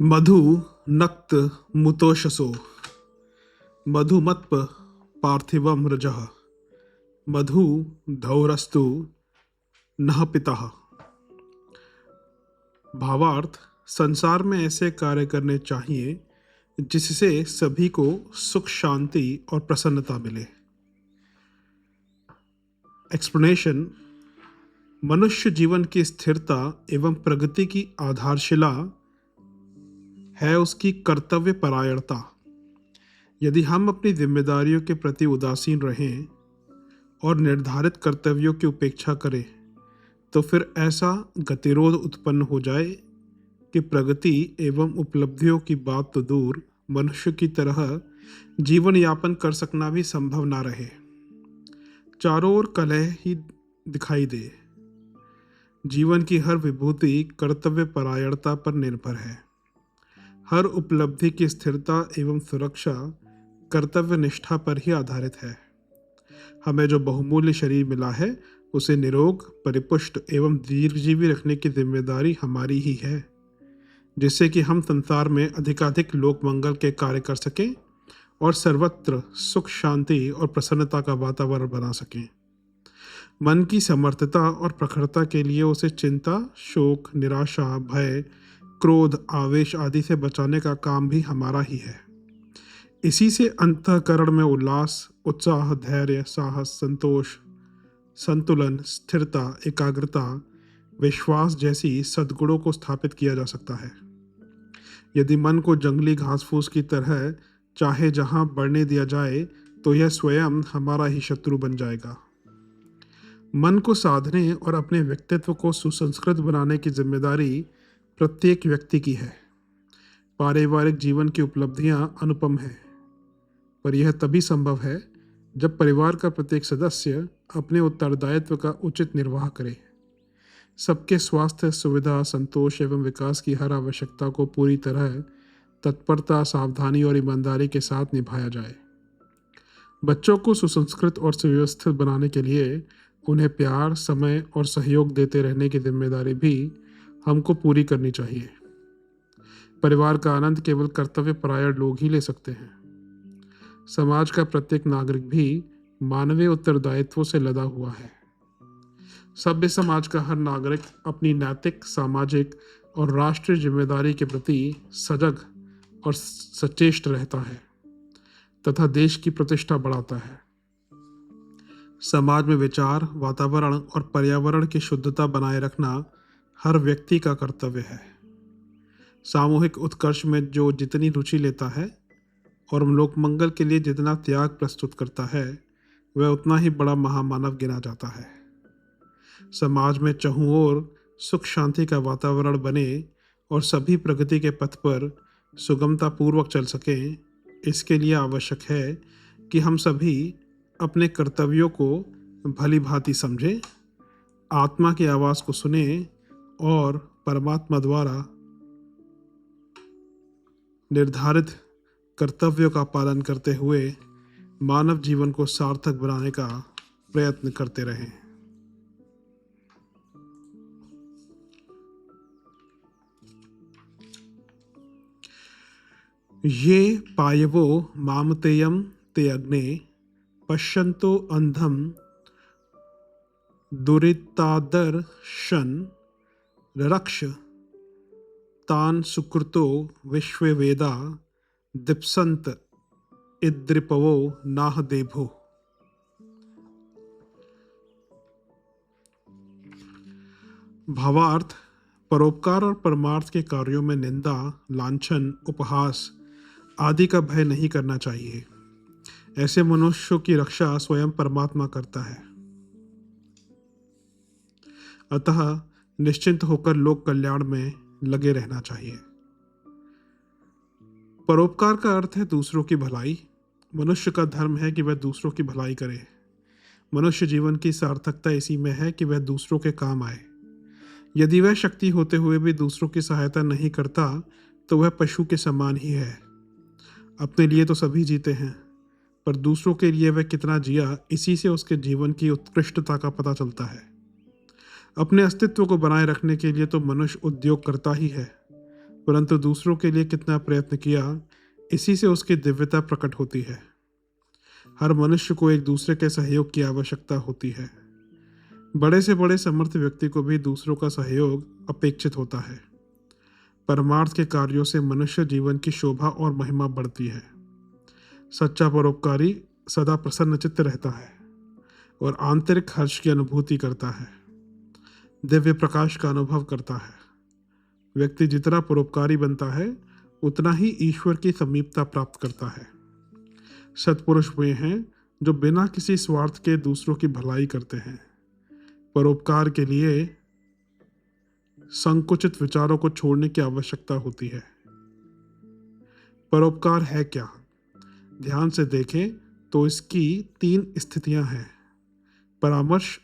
मधु नक्त मुतोषसो मधुमत्प पार्थिवम रजः मधु धौरस्तु नः पितः। भावार्थ, संसार में ऐसे कार्य करने चाहिए जिससे सभी को सुख, शांति और प्रसन्नता मिले। एक्सप्लेनेशन। मनुष्य जीवन की स्थिरता एवं प्रगति की आधारशिला है उसकी कर्तव्य परायणता। यदि हम अपनी जिम्मेदारियों के प्रति उदासीन रहें और निर्धारित कर्तव्यों की उपेक्षा करें तो फिर ऐसा गतिरोध उत्पन्न हो जाए कि प्रगति एवं उपलब्धियों की बात तो दूर, मनुष्य की तरह जीवन यापन कर सकना भी संभव ना रहे। चारों ओर कलह ही दिखाई दे। जीवन की हर विभूति कर्तव्य परायणता पर निर्भर है। हर उपलब्धि की स्थिरता एवं सुरक्षा कर्तव्य निष्ठा पर ही आधारित है। हमें जो बहुमूल्य शरीर मिला है उसे निरोग, परिपुष्ट एवं दीर्घजीवी रखने की जिम्मेदारी हमारी ही है, जिससे कि हम संसार में अधिकाधिक लोक मंगल के कार्य कर सकें और सर्वत्र सुख, शांति और प्रसन्नता का वातावरण बना सकें। मन की समर्थता और प्रखरता के लिए उसे चिंता, शोक, निराशा, भय, क्रोध, आवेश आदि से बचाने का काम भी हमारा ही है। इसी से अंतःकरण में उल्लास, उत्साह, धैर्य, साहस, संतोष, संतुलन, स्थिरता, एकाग्रता, विश्वास जैसी सद्गुणों को स्थापित किया जा सकता है। यदि मन को जंगली घास फूस की तरह चाहे जहां बढ़ने दिया जाए तो यह स्वयं हमारा ही शत्रु बन जाएगा। मन को साधने और अपने व्यक्तित्व को सुसंस्कृत बनाने की जिम्मेदारी प्रत्येक व्यक्ति की है। पारिवारिक जीवन की उपलब्धियां अनुपम हैं, पर यह तभी संभव है जब परिवार का प्रत्येक सदस्य अपने उत्तरदायित्व का उचित निर्वाह करे। सबके स्वास्थ्य, सुविधा, संतोष एवं विकास की हर आवश्यकता को पूरी तरह तत्परता, सावधानी और ईमानदारी के साथ निभाया जाए। बच्चों को सुसंस्कृत और सुव्यवस्थित बनाने के लिए उन्हें प्यार, समय और सहयोग देते रहने की जिम्मेदारी भी हमको पूरी करनी चाहिए। परिवार का आनंद केवल कर्तव्य परायण लोग ही ले सकते हैं। समाज का प्रत्येक नागरिक भी मानवीय उत्तरदायित्वों से लदा हुआ है। सभ्य समाज का हर नागरिक अपनी नैतिक, सामाजिक और राष्ट्रीय जिम्मेदारी के प्रति सजग और सचेष्ट रहता है तथा देश की प्रतिष्ठा बढ़ाता है। समाज में विचार, वातावरण और पर्यावरण की शुद्धता बनाए रखना हर व्यक्ति का कर्तव्य है। सामूहिक उत्कर्ष में जो जितनी रुचि लेता है और लोक मंगल के लिए जितना त्याग प्रस्तुत करता है वह उतना ही बड़ा महामानव गिना जाता है। समाज में चहुं ओर सुख, शांति का वातावरण बने और सभी प्रगति के पथ पर सुगमता पूर्वक चल सकें, इसके लिए आवश्यक है कि हम सभी अपने कर्तव्यों को भली भांति समझें, आत्मा की आवाज़ को सुने और परमात्मा द्वारा निर्धारित कर्तव्यों का पालन करते हुए मानव जीवन को सार्थक बनाने का प्रयत्न करते रहें। ये पायवो मामतेयम ते अग्ने पश्यन्तो अंधम दुरितादर्शन रक्ष तान सुकृतो विश्वे वेदा दीप्संत इद्रिपवो नाह देभो। भावार्थ, परोपकार और परमार्थ के कार्यों में निंदा, लांछन, उपहास आदि का भय नहीं करना चाहिए। ऐसे मनुष्यों की रक्षा स्वयं परमात्मा करता है। अतः निश्चिंत होकर लोक कल्याण में लगे रहना चाहिए। परोपकार का अर्थ है दूसरों की भलाई। मनुष्य का धर्म है कि वह दूसरों की भलाई करे। मनुष्य जीवन की सार्थकता इसी में है कि वह दूसरों के काम आए। यदि वह शक्ति होते हुए भी दूसरों की सहायता नहीं करता तो वह पशु के समान ही है। अपने लिए तो सभी जीते हैं, पर दूसरों के लिए वह कितना जिया, इसी से उसके जीवन की उत्कृष्टता का पता चलता है। अपने अस्तित्व को बनाए रखने के लिए तो मनुष्य उद्योग करता ही है, परंतु दूसरों के लिए कितना प्रयत्न किया, इसी से उसकी दिव्यता प्रकट होती है। हर मनुष्य को एक दूसरे के सहयोग की आवश्यकता होती है। बड़े से बड़े समर्थ व्यक्ति को भी दूसरों का सहयोग अपेक्षित होता है। परमार्थ के कार्यों से मनुष्य जीवन की शोभा और महिमा बढ़ती है। सच्चा परोपकारी सदा प्रसन्नचित्त रहता है और आंतरिक हर्ष की अनुभूति करता है, दिव्य प्रकाश का अनुभव करता है। व्यक्ति जितना परोपकारी बनता है उतना ही ईश्वर की समीपता प्राप्त करता है। सत्पुरुष वे हैं जो बिना किसी स्वार्थ के दूसरों की भलाई करते हैं। परोपकार के लिए संकुचित विचारों को छोड़ने की आवश्यकता होती है। परोपकार है क्या? ध्यान से देखें तो इसकी 3 स्थितियां हैं। परामर्श,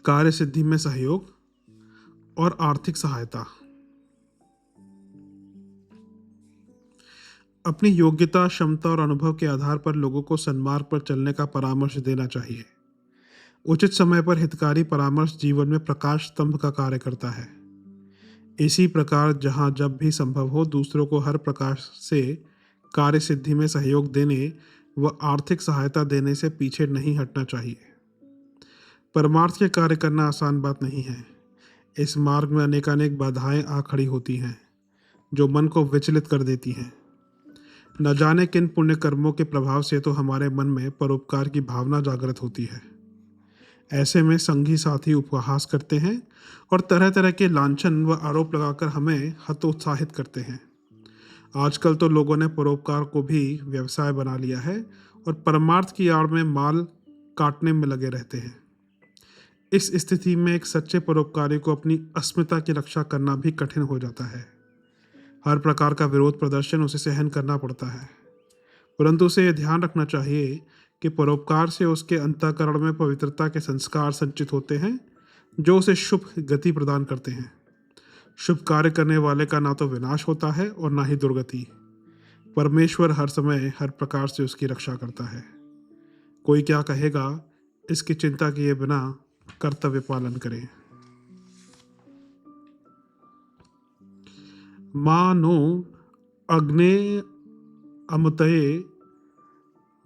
कार्य सिद्धि में सहयोग और आर्थिक सहायता। अपनी योग्यता, क्षमता और अनुभव के आधार पर लोगों को सन्मार्ग पर चलने का परामर्श देना चाहिए। उचित समय पर हितकारी परामर्श जीवन में प्रकाश स्तंभ का कार्य करता है। इसी प्रकार जहाँ जब भी संभव हो दूसरों को हर प्रकार से कार्य सिद्धि में सहयोग देने व आर्थिक सहायता देने से पीछे नहीं हटना चाहिए। परमार्थ के कार्य करना आसान बात नहीं है। इस मार्ग में अनेकानेक बाधाएं आ खड़ी होती हैं जो मन को विचलित कर देती हैं। न जाने किन पुण्य कर्मों के प्रभाव से तो हमारे मन में परोपकार की भावना जागृत होती है। ऐसे में संगी साथी उपहास करते हैं और तरह तरह के लांछन व आरोप लगाकर हमें हतोत्साहित करते हैं। आजकल तो लोगों ने परोपकार को भी व्यवसाय बना लिया है और परमार्थ की आड़ में माल काटने में लगे रहते हैं। इस स्थिति में एक सच्चे परोपकारी को अपनी अस्मिता की रक्षा करना भी कठिन हो जाता है। हर प्रकार का विरोध प्रदर्शन उसे सहन करना पड़ता है, परंतु उसे यह ध्यान रखना चाहिए कि परोपकार से उसके अंतःकरण में पवित्रता के संस्कार संचित होते हैं जो उसे शुभ गति प्रदान करते हैं। शुभ कार्य करने वाले का ना तो विनाश होता है और ना ही दुर्गति। परमेश्वर हर समय हर प्रकार से उसकी रक्षा करता है। कोई क्या कहेगा, इसकी चिंता किए बिना कर्तव्य पालन करें। मानो अग्ने अमतये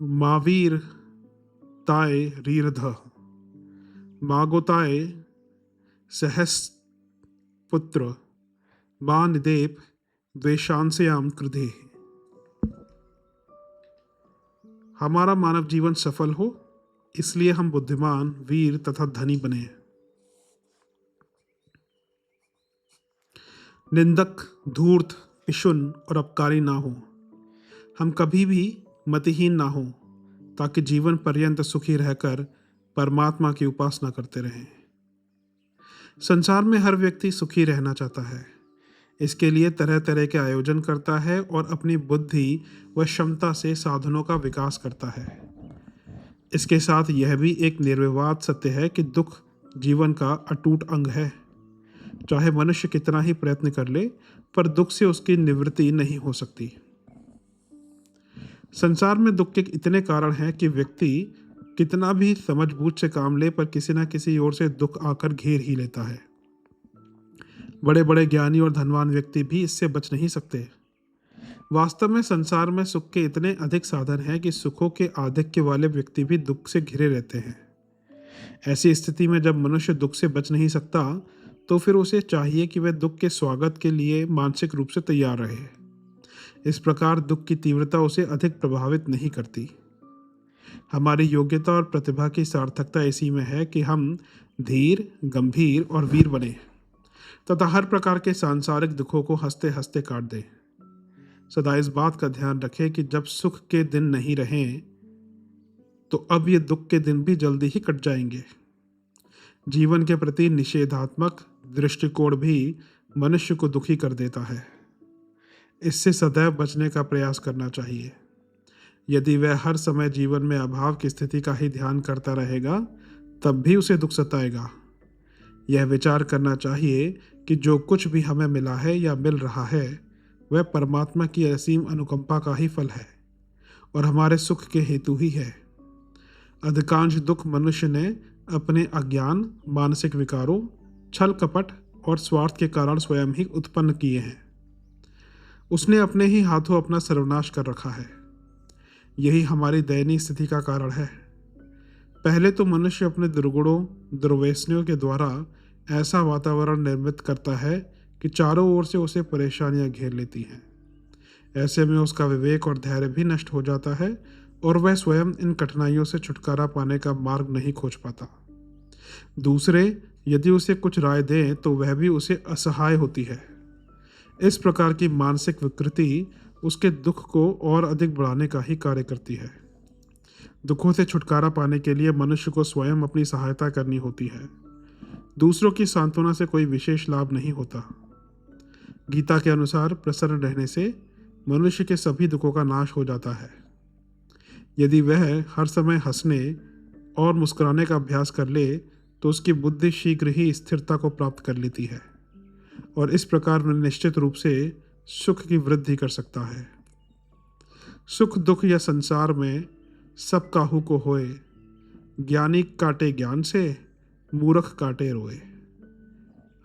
मावीर ताय रीरध मागोताय सहस पुत्र मां निदेप द्वेषांस्याम क्रुधे। हमारा मानव जीवन सफल हो इसलिए हम बुद्धिमान, वीर तथा धनी बने। निंदक, धूर्त, पिशुन और अपकारी ना हो। हम कभी भी मतिहीन ना हो ताकि जीवन पर्यंत सुखी रहकर परमात्मा की उपासना करते रहें। संसार में हर व्यक्ति सुखी रहना चाहता है। इसके लिए तरह तरह के आयोजन करता है और अपनी बुद्धि व क्षमता से साधनों का विकास करता है। इसके साथ यह भी एक निर्विवाद सत्य है कि दुख जीवन का अटूट अंग है। चाहे मनुष्य कितना ही प्रयत्न कर ले, पर दुख से उसकी निवृत्ति नहीं हो सकती। संसार में दुख के इतने कारण हैं कि व्यक्ति कितना भी समझबूझ से काम ले, पर किसी न किसी ओर से दुख आकर घेर ही लेता है। बड़े बड़े ज्ञानी और धनवान व्यक्ति भी इससे बच नहीं सकते। वास्तव में संसार में सुख के इतने अधिक साधन हैं कि सुखों के आधिक्य वाले व्यक्ति भी दुख से घिरे रहते हैं। ऐसी स्थिति में जब मनुष्य दुख से बच नहीं सकता तो फिर उसे चाहिए कि वह दुख के स्वागत के लिए मानसिक रूप से तैयार रहे। इस प्रकार दुख की तीव्रता उसे अधिक प्रभावित नहीं करती। हमारी योग्यता और प्रतिभा की सार्थकता इसी में है कि हम धीर, गंभीर और वीर बने तथा हर प्रकार के सांसारिक दुखों को हंसते हंसते काट दें। सदा इस बात का ध्यान रखें कि जब सुख के दिन नहीं रहें तो अब ये दुख के दिन भी जल्दी ही कट जाएंगे। जीवन के प्रति निषेधात्मक दृष्टिकोण भी मनुष्य को दुखी कर देता है। इससे सदैव बचने का प्रयास करना चाहिए। यदि वह हर समय जीवन में अभाव की स्थिति का ही ध्यान करता रहेगा तब भी उसे दुख सताएगा। यह विचार करना चाहिए कि जो कुछ भी हमें मिला है या मिल रहा है वह परमात्मा की असीम अनुकंपा का ही फल है और हमारे सुख के हेतु ही है। अधिकांश दुख मनुष्य ने अपने अज्ञान, मानसिक विकारों, छल कपट और स्वार्थ के कारण स्वयं ही उत्पन्न किए हैं। उसने अपने ही हाथों अपना सर्वनाश कर रखा है। यही हमारी दयनीय स्थिति का कारण है। पहले तो मनुष्य अपने दुर्गुणों, दुर्व्यसनियों के द्वारा ऐसा वातावरण निर्मित करता है कि चारों ओर से उसे परेशानियां घेर लेती हैं। ऐसे में उसका विवेक और धैर्य भी नष्ट हो जाता है और वह स्वयं इन कठिनाइयों से छुटकारा पाने का मार्ग नहीं खोज पाता। दूसरे यदि उसे कुछ राय दें तो वह भी उसे असहाय होती है। इस प्रकार की मानसिक विकृति उसके दुख को और अधिक बढ़ाने का ही कार्य करती है। दुखों से छुटकारा पाने के लिए मनुष्य को स्वयं अपनी सहायता करनी होती है। दूसरों की सांत्वना से कोई विशेष लाभ नहीं होता। गीता के अनुसार प्रसन्न रहने से मनुष्य के सभी दुखों का नाश हो जाता है। यदि वह हर समय हंसने और मुस्कुराने का अभ्यास कर ले तो उसकी बुद्धि शीघ्र ही स्थिरता को प्राप्त कर लेती है और इस प्रकार वह निश्चित रूप से सुख की वृद्धि कर सकता है। सुख दुख या संसार में सब काहू को होए, ज्ञानी काटे ज्ञान से, मूर्ख काटे रोए।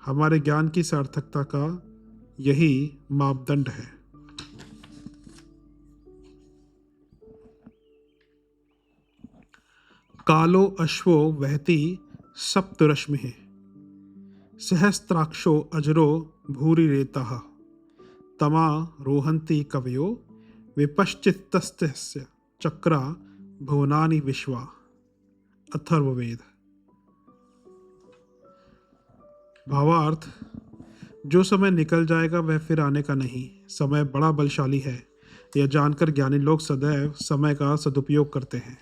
हमारे ज्ञान की सार्थकता का यही मापदंड है। कालो अश्वो वहति सप्तरश्मिः, सहस्त्राक्षो अजरो भूरिरेतः, तमा रोहन्ति कवयो विपश्चित्तस्य चक्रा भुवनानि विश्वा। अथर्ववेद। भावार्थ, जो समय निकल जाएगा वह फिर आने का नहीं। समय बड़ा बलशाली है, यह जानकर ज्ञानी लोग सदैव समय का सदुपयोग करते हैं।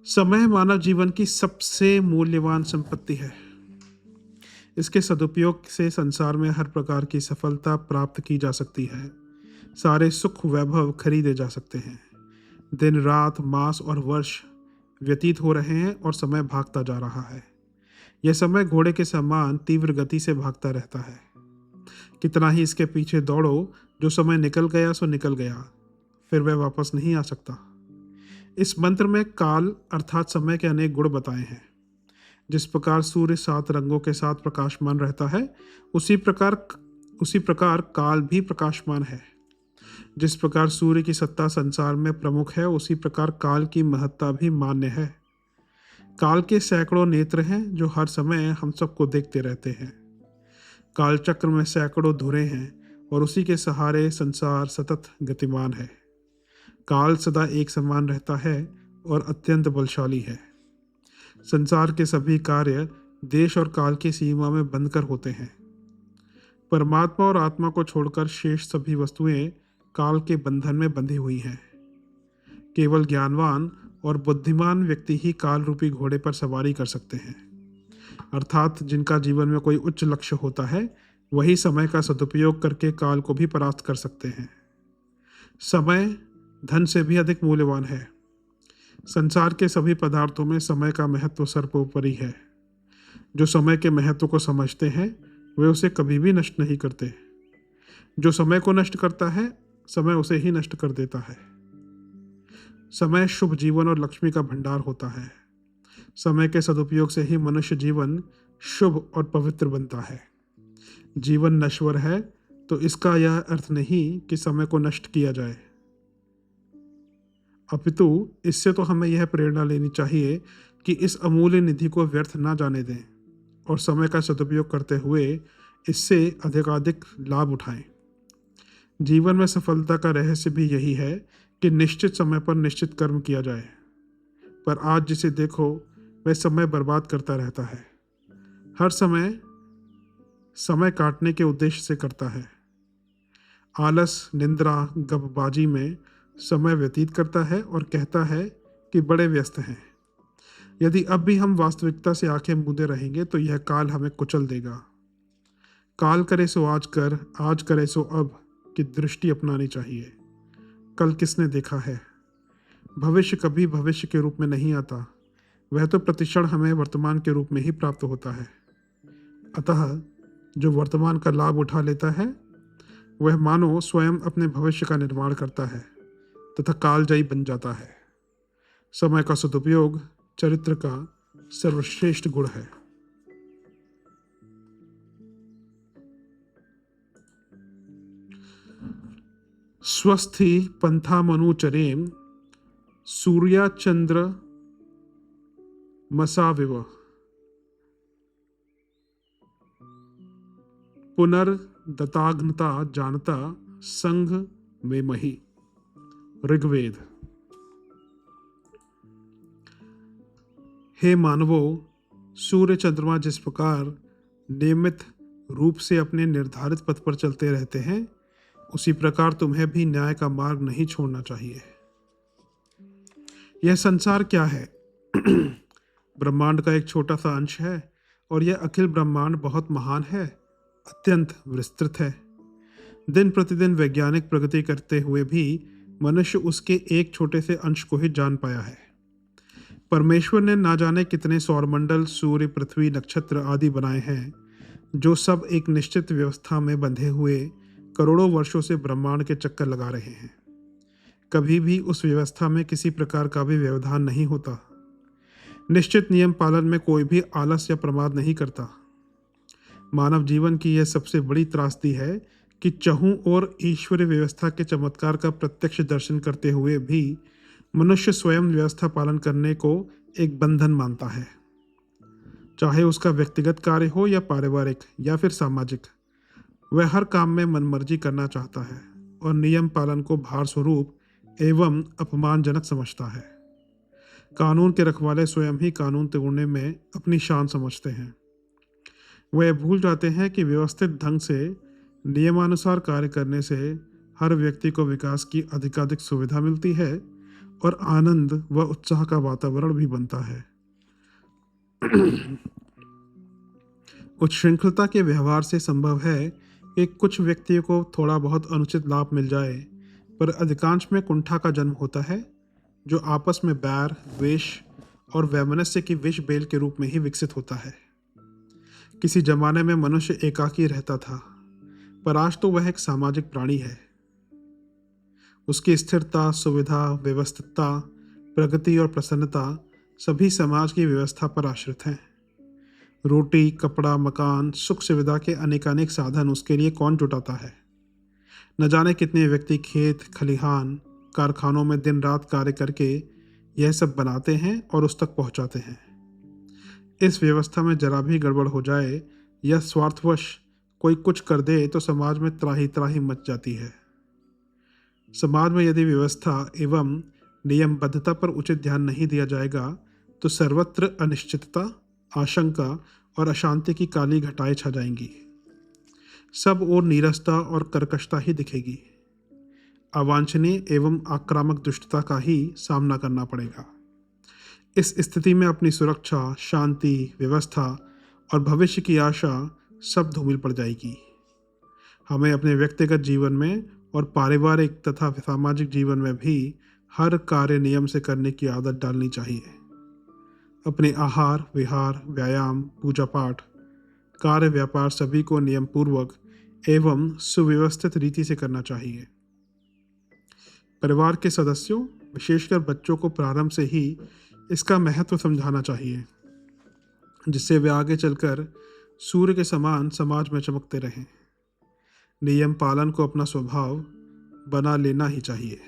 समय मानव जीवन की सबसे मूल्यवान संपत्ति है। इसके सदुपयोग से संसार में हर प्रकार की सफलता प्राप्त की जा सकती है। सारे सुख वैभव खरीदे जा सकते हैं। दिन रात मास और वर्ष व्यतीत हो रहे हैं और समय भागता जा रहा है। यह समय घोड़े के समान तीव्र गति से भागता रहता है। कितना ही इसके पीछे दौड़ो, जो समय निकल गया सो निकल गया, फिर वह वापस नहीं आ सकता। इस मंत्र में काल अर्थात समय के अनेक गुण बताए हैं। जिस प्रकार सूर्य 7 रंगों के साथ प्रकाशमान रहता है, उसी प्रकार काल भी प्रकाशमान है। जिस प्रकार सूर्य की सत्ता संसार में प्रमुख है, उसी प्रकार काल की महत्ता भी मान्य है। काल के सैकड़ों नेत्र हैं जो हर समय हम सबको देखते रहते हैं। काल चक्र में सैकड़ों धुरे हैं और उसी के सहारे संसार सतत गतिमान है। काल सदा एक समान रहता है और अत्यंत बलशाली है। संसार के सभी कार्य देश और काल की सीमा में बंधकर होते हैं। परमात्मा और आत्मा को छोड़कर शेष सभी वस्तुएं काल के बंधन में बंधी हुई हैं। केवल ज्ञानवान और बुद्धिमान व्यक्ति ही काल रूपी घोड़े पर सवारी कर सकते हैं, अर्थात जिनका जीवन में कोई उच्च लक्ष्य होता है, वही समय का सदुपयोग करके काल को भी परास्त कर सकते हैं। समय धन से भी अधिक मूल्यवान है। संसार के सभी पदार्थों में समय का महत्व सर्वोपरि है। जो समय के महत्व को समझते हैं वे उसे कभी भी नष्ट नहीं करते। जो समय को नष्ट करता है, समय उसे ही नष्ट कर देता है। समय शुभ जीवन और लक्ष्मी का भंडार होता है। समय के सदुपयोग से ही मनुष्य जीवन शुभ और पवित्र बनता है। जीवन नश्वर है तो इसका यह अर्थ नहीं कि समय को नष्ट किया जाए, अपितु इससे तो हमें यह प्रेरणा लेनी चाहिए कि इस अमूल्य निधि को व्यर्थ ना जाने दें और समय का सदुपयोग करते हुए इससे अधिकाधिक लाभ उठाएं। जीवन में सफलता का रहस्य भी यही है कि निश्चित समय पर निश्चित कर्म किया जाए, पर आज जिसे देखो वह समय बर्बाद करता रहता है। हर समय काटने के उद्देश्य से करता है। आलस, निंद्रा, गपबाजी में समय व्यतीत करता है और कहता है कि बड़े व्यस्त हैं। यदि अब भी हम वास्तविकता से आंखें मूंदे रहेंगे तो यह काल हमें कुचल देगा। काल करे सो आज कर, आज करे सो अब की दृष्टि अपनानी चाहिए। कल किसने देखा है? भविष्य कभी भविष्य के रूप में नहीं आता, वह तो प्रतिक्षण हमें वर्तमान के रूप में ही प्राप्त होता है। अतः जो वर्तमान का लाभ उठा लेता है वह मानो स्वयं अपने भविष्य का निर्माण करता है तथा कालजयी बन जाता है। समय का सदुपयोग चरित्र का सर्वश्रेष्ठ गुण है। स्वस्थि पंथामनुचरेम सूर्या चंद्र मसाविव पुनर्दताग्नता जानता संघ में मही। ऋग्वेद। हे मानवों, सूर्य चंद्रमा जिस प्रकार नियमित रूप से अपने निर्धारित पथ पर चलते रहते हैं, उसी प्रकार तुम्हें भी न्याय का मार्ग नहीं छोड़ना चाहिए। यह संसार क्या है? ब्रह्मांड का एक छोटा सा अंश है, और यह अखिल ब्रह्मांड बहुत महान है, अत्यंत विस्तृत है। दिन प्रतिदिन वैज्ञानिक प्रगति करते हुए भी मनुष्य उसके एक छोटे से अंश को ही जान पाया है। परमेश्वर ने ना जाने कितने सौरमंडल, सूर्य, पृथ्वी, नक्षत्र आदि बनाए हैं, जो सब एक निश्चित व्यवस्था में बंधे हुए करोड़ों वर्षों से ब्रह्मांड के चक्कर लगा रहे हैं। कभी भी उस व्यवस्था में किसी प्रकार का भी व्यवधान नहीं होता। निश्चित नियम पालन में कोई भी आलस या प्रमाद नहीं करता। मानव जीवन की यह सबसे बड़ी त्रासदी है कि चहुं ओर ईश्वरीय व्यवस्था के चमत्कार का प्रत्यक्ष दर्शन करते हुए भी मनुष्य स्वयं व्यवस्था पालन करने को एक बंधन मानता है। चाहे उसका व्यक्तिगत कार्य हो या पारिवारिक या फिर सामाजिक, वह हर काम में मनमर्जी करना चाहता है और नियम पालन को भार स्वरूप एवं अपमानजनक समझता है। कानून के रखवाले स्वयं ही कानून तोड़ने में अपनी शान समझते हैं। वह भूल जाते हैं कि व्यवस्थित ढंग से नियमानुसार कार्य करने से हर व्यक्ति को विकास की अधिकाधिक सुविधा मिलती है और आनंद व उत्साह का वातावरण भी बनता है। उच्छृंखलता के व्यवहार से संभव है कि कुछ व्यक्तियों को थोड़ा बहुत अनुचित लाभ मिल जाए, पर अधिकांश में कुंठा का जन्म होता है, जो आपस में बैर, द्वेष और वैमनस्य की विष बेल के रूप में ही विकसित होता है। किसी जमाने में मनुष्य एकाकी रहता था, पर आज तो वह एक सामाजिक प्राणी है। उसकी स्थिरता, सुविधा, व्यवस्थितता, प्रगति और प्रसन्नता सभी समाज की व्यवस्था पर आश्रित हैं। रोटी, कपड़ा, मकान, सुख सुविधा के अनेकानेक साधन उसके लिए कौन जुटाता है? न जाने कितने व्यक्ति खेत, खलिहान, कारखानों में दिन रात कार्य करके यह सब बनाते हैं और उस तक पहुंचाते हैं। इस व्यवस्था में जरा भी गड़बड़ हो जाए या स्वार्थवश कोई कुछ कर दे तो समाज में त्राही त्राही मच जाती है। समाज में यदि व्यवस्था एवं नियमबद्धता पर उचित ध्यान नहीं दिया जाएगा तो सर्वत्र अनिश्चितता, आशंका और अशांति की काली घटाएं छा जाएंगी। सब ओर नीरसता और कर्कशता ही दिखेगी। अवांछनीय एवं आक्रामक दुष्टता का ही सामना करना पड़ेगा। इस स्थिति में अपनी सुरक्षा, शांति, व्यवस्था और भविष्य की आशा सब धूमिल पड़ जाएगी। हमें अपने व्यक्तिगत जीवन में और पारिवारिक तथा सामाजिक जीवन में भी हर कार्य नियम से करने की आदत डालनी चाहिए। अपने आहार, विहार, व्यायाम, पूजा पाठ, कार्य, व्यापार सभी को नियम पूर्वक एवं सुव्यवस्थित रीति से करना चाहिए। परिवार के सदस्यों, विशेषकर बच्चों को प्रारंभ से ही इसका महत्व समझाना चाहिए, जिससे वे आगे चलकर सूर्य के समान समाज में चमकते रहें। नियम पालन को अपना स्वभाव बना लेना ही चाहिए।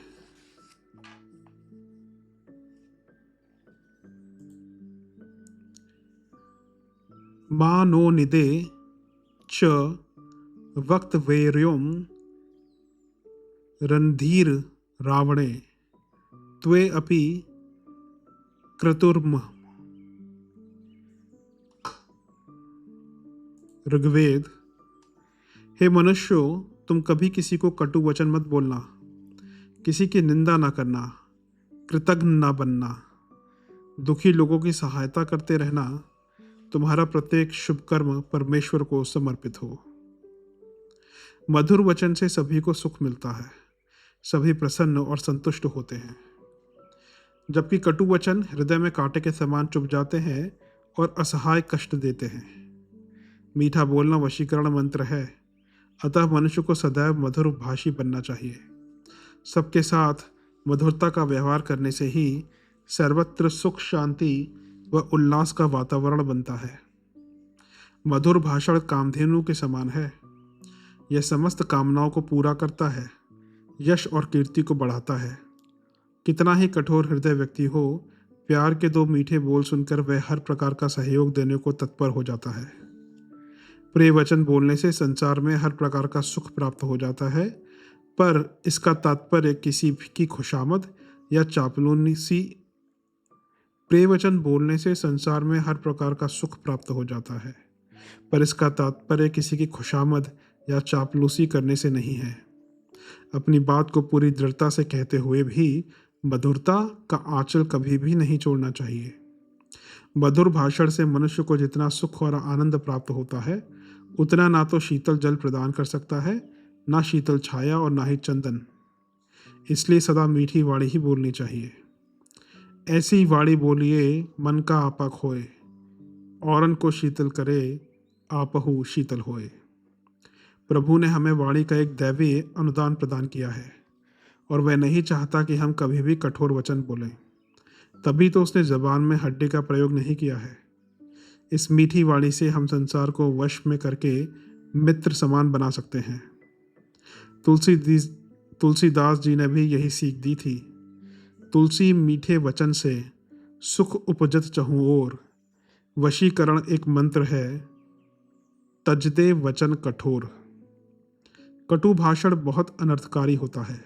मानो निदे च वक्त वैर्योम रणधीर रावणे त्वे अपि क्रतुर्म। ऋग्वेद। हे मनुष्यों, तुम कभी किसी को कटु वचन मत बोलना, किसी की निंदा ना करना, कृतज्ञ ना बनना, दुखी लोगों की सहायता करते रहना। तुम्हारा प्रत्येक शुभ कर्म परमेश्वर को समर्पित हो। मधुर वचन से सभी को सुख मिलता है, सभी प्रसन्न और संतुष्ट होते हैं, जबकि कटु वचन हृदय में कांटे के समान चुभ जाते हैं और असहाय कष्ट देते हैं। मीठा बोलना वशीकरण मंत्र है, अतः मनुष्य को सदैव मधुर भाषी बनना चाहिए। सबके साथ मधुरता का व्यवहार करने से ही सर्वत्र सुख, शांति वह उल्लास का वातावरण बनता है। मधुर भाषण कामधेनु के समान है। यह समस्त कामनाओं को पूरा करता है, यश और कीर्ति को बढ़ाता है। कितना ही कठोर हृदय व्यक्ति हो, प्यार के दो मीठे बोल सुनकर वह हर प्रकार का सहयोग देने को तत्पर हो जाता है। प्रिय वचन बोलने से संसार में हर प्रकार का सुख प्राप्त हो जाता है, पर इसका तात्पर्य किसी की खुशामद या चापलूसी प्रिय वचन बोलने से संसार में हर प्रकार का सुख प्राप्त हो जाता है, पर इसका तात्पर्य किसी की खुशामद या चापलूसी करने से नहीं है। अपनी बात को पूरी दृढ़ता से कहते हुए भी मधुरता का आंचल कभी भी नहीं छोड़ना चाहिए। मधुर भाषण से मनुष्य को जितना सुख और आनंद प्राप्त होता है, उतना ना तो शीतल जल प्रदान कर सकता है, ना शीतल छाया और ना ही चंदन। इसलिए सदा मीठी वाणी ही बोलनी चाहिए। ऐसी वाणी बोलिए मन का आपा खोए, औरन को शीतल करे आपहु शीतल होए। प्रभु ने हमें वाणी का एक दैवीय अनुदान प्रदान किया है, और वह नहीं चाहता कि हम कभी भी कठोर वचन बोलें। तभी तो उसने जबान में हड्डी का प्रयोग नहीं किया है। इस मीठी वाणी से हम संसार को वश में करके मित्र समान बना सकते हैं। तुलसीदास जी ने भी यही सीख दी थी। तुलसी मीठे वचन से सुख उपजत चहु ओर, वशीकरण एक मंत्र है, तजदे वचन कठोर। कटु भाषण बहुत अनर्थकारी होता है।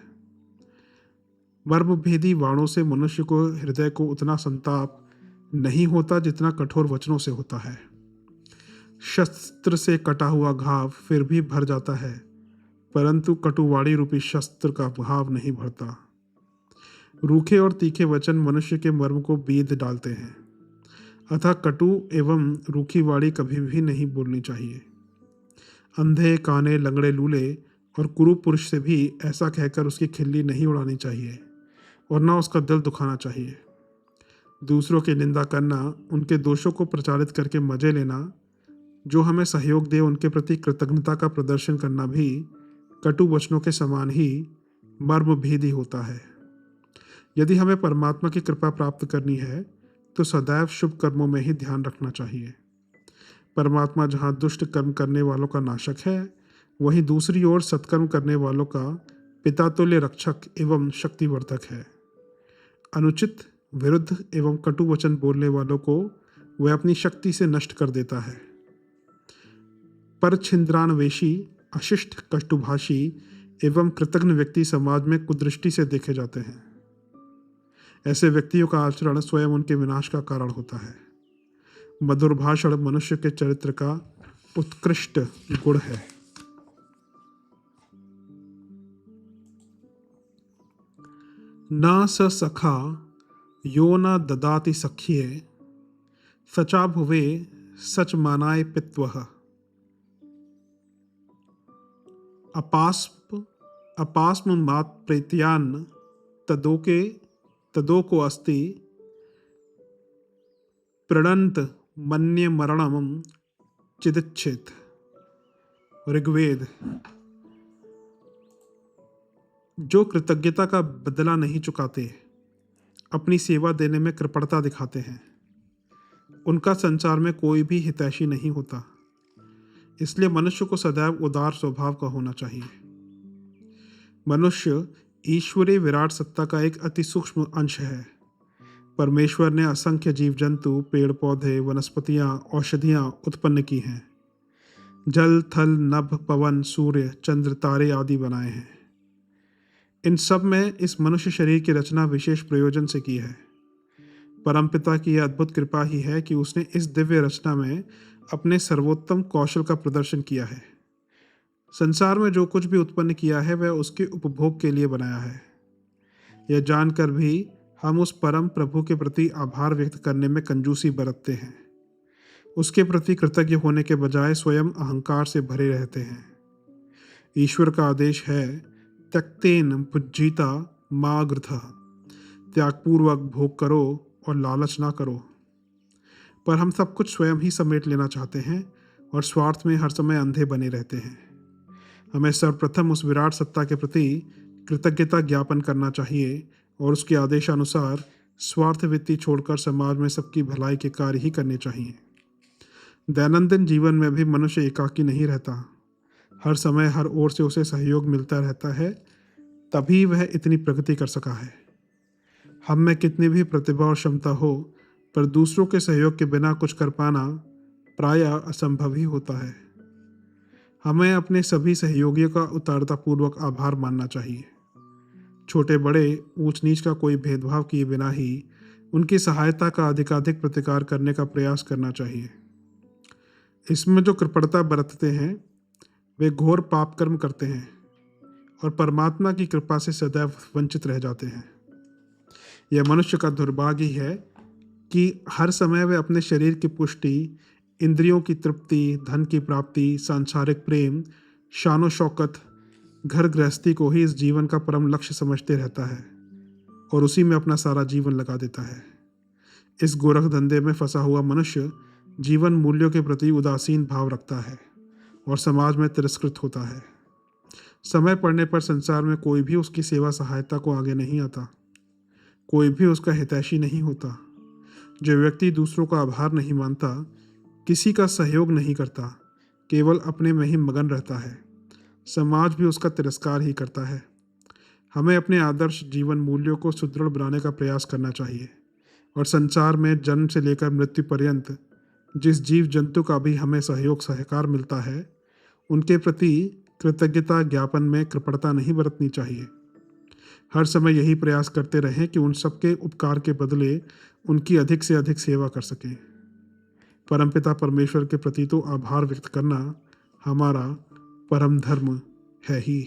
मर्मभेदी वाणों से मनुष्य को हृदय को उतना संताप नहीं होता जितना कठोर वचनों से होता है। शस्त्र से कटा हुआ घाव फिर भी भर जाता है, परंतु कटुवाणी रूपी शस्त्र का घाव नहीं भरता। रूखे और तीखे वचन मनुष्य के मर्म को बीध डालते हैं, अतः कटु एवं रूखी वाणी कभी भी नहीं बोलनी चाहिए। अंधे काने लंगड़े लूले और कुरूप पुरुष से भी ऐसा कहकर उसकी खिल्ली नहीं उड़ानी चाहिए और ना उसका दिल दुखाना चाहिए। दूसरों की निंदा करना, उनके दोषों को प्रचारित करके मजे लेना, जो हमें सहयोग दे उनके प्रति कृतज्ञता का प्रदर्शन करना भी कटु वचनों के समान ही मर्मभेदी होता है। यदि हमें परमात्मा की कृपा प्राप्त करनी है तो सदैव शुभ कर्मों में ही ध्यान रखना चाहिए। परमात्मा जहाँ दुष्ट कर्म करने वालों का नाशक है, वहीं दूसरी ओर सत्कर्म करने वालों का पितातुल्य रक्षक एवं शक्तिवर्धक है। अनुचित, विरुद्ध एवं कटु वचन बोलने वालों को वह अपनी शक्ति से नष्ट कर देता है। परछिंद्रान्वेषी, अशिष्ट, कटुभाषी एवं कृतघ्न व्यक्ति समाज में कुदृष्टि से देखे जाते हैं। ऐसे व्यक्तियों का आचरण स्वयं उनके विनाश का कारण होता है। मधुर भाषण मनुष्य के चरित्र का उत्कृष्ट गुण है। न स सखा यो न ददाति सख्ये, सचा भुवे सच मानाय पित्वः। अपास्म मात प्रेत्यान्न तदोको अस्ति, प्रणंत मन्ये मरणम चिदिच्छेत। ऋग्वेद। जो कृतज्ञता का बदला नहीं चुकाते, अपनी सेवा देने में कृपणता दिखाते हैं, उनका संसार में कोई भी हितैषी नहीं होता। इसलिए मनुष्य को सदैव उदार स्वभाव का होना चाहिए। मनुष्य ईश्वरीय विराट सत्ता का एक अति सूक्ष्म अंश है। परमेश्वर ने असंख्य जीव जंतु, पेड़ पौधे, वनस्पतियां, औषधियां उत्पन्न की हैं। जल, थल, नभ, पवन, सूर्य, चंद्र, तारे आदि बनाए हैं। इन सब में इस मनुष्य शरीर की रचना विशेष प्रयोजन से की है। परमपिता की यह अद्भुत कृपा ही है कि उसने इस दिव्य रचना में अपने सर्वोत्तम कौशल का प्रदर्शन किया है। संसार में जो कुछ भी उत्पन्न किया है वह उसके उपभोग के लिए बनाया है। यह जानकर भी हम उस परम प्रभु के प्रति आभार व्यक्त करने में कंजूसी बरतते हैं। उसके प्रति कृतज्ञ होने के बजाय स्वयं अहंकार से भरे रहते हैं। ईश्वर का आदेश है, त्यक्तेन भुज्जीता मागृथः, त्यागपूर्वक भोग करो और लालच ना करो। पर हम सब कुछ स्वयं ही समेट लेना चाहते हैं और स्वार्थ में हर समय अंधे बने रहते हैं। हमें सर्वप्रथम उस विराट सत्ता के प्रति कृतज्ञता ज्ञापन करना चाहिए और उसके आदेशानुसार स्वार्थ वृत्ति छोड़कर समाज में सबकी भलाई के कार्य ही करने चाहिए। दैनंदिन जीवन में भी मनुष्य एकाकी नहीं रहता। हर समय हर ओर से उसे सहयोग मिलता रहता है, तभी वह इतनी प्रगति कर सका है। हम में कितनी भी प्रतिभा और क्षमता हो, पर दूसरों के सहयोग के बिना कुछ कर पाना प्रायः असंभव ही होता है। हमें अपने सभी सहयोगियों का उदारतापूर्वक आभार मानना चाहिए। छोटे बड़े ऊंच नीच का कोई भेदभाव किए बिना ही उनकी सहायता का अधिकाधिक प्रतिकार करने का प्रयास करना चाहिए। इसमें जो कृपणता बरतते हैं वे घोर पाप कर्म करते हैं और परमात्मा की कृपा से सदैव वंचित रह जाते हैं। यह मनुष्य का दुर्भाग्य है कि हर समय वे अपने शरीर की पुष्टि, इंद्रियों की तृप्ति, धन की प्राप्ति, सांसारिक प्रेम, शानो शौकत, घर गृहस्थी को ही इस जीवन का परम लक्ष्य समझते रहता है और उसी में अपना सारा जीवन लगा देता है। इस गोरख धंधे में फंसा हुआ मनुष्य जीवन मूल्यों के प्रति उदासीन भाव रखता है और समाज में तिरस्कृत होता है। समय पड़ने पर संसार में कोई भी उसकी सेवा सहायता को आगे नहीं आता, कोई भी उसका हितैषी नहीं होता। जो व्यक्ति दूसरों का आभार नहीं मानता, किसी का सहयोग नहीं करता, केवल अपने में ही मगन रहता है, समाज भी उसका तिरस्कार ही करता है। हमें अपने आदर्श जीवन मूल्यों को सुदृढ़ बनाने का प्रयास करना चाहिए और संसार में जन्म से लेकर मृत्यु पर्यंत जिस जीव जंतु का भी हमें सहयोग सहकार मिलता है, उनके प्रति कृतज्ञता ज्ञापन में कृपणता नहीं बरतनी चाहिए। हर समय यही प्रयास करते रहें कि उन सबके उपकार के बदले उनकी अधिक से अधिक सेवा कर सकें। परमपिता परमेश्वर के प्रति तो आभार व्यक्त करना हमारा परम धर्म है ही।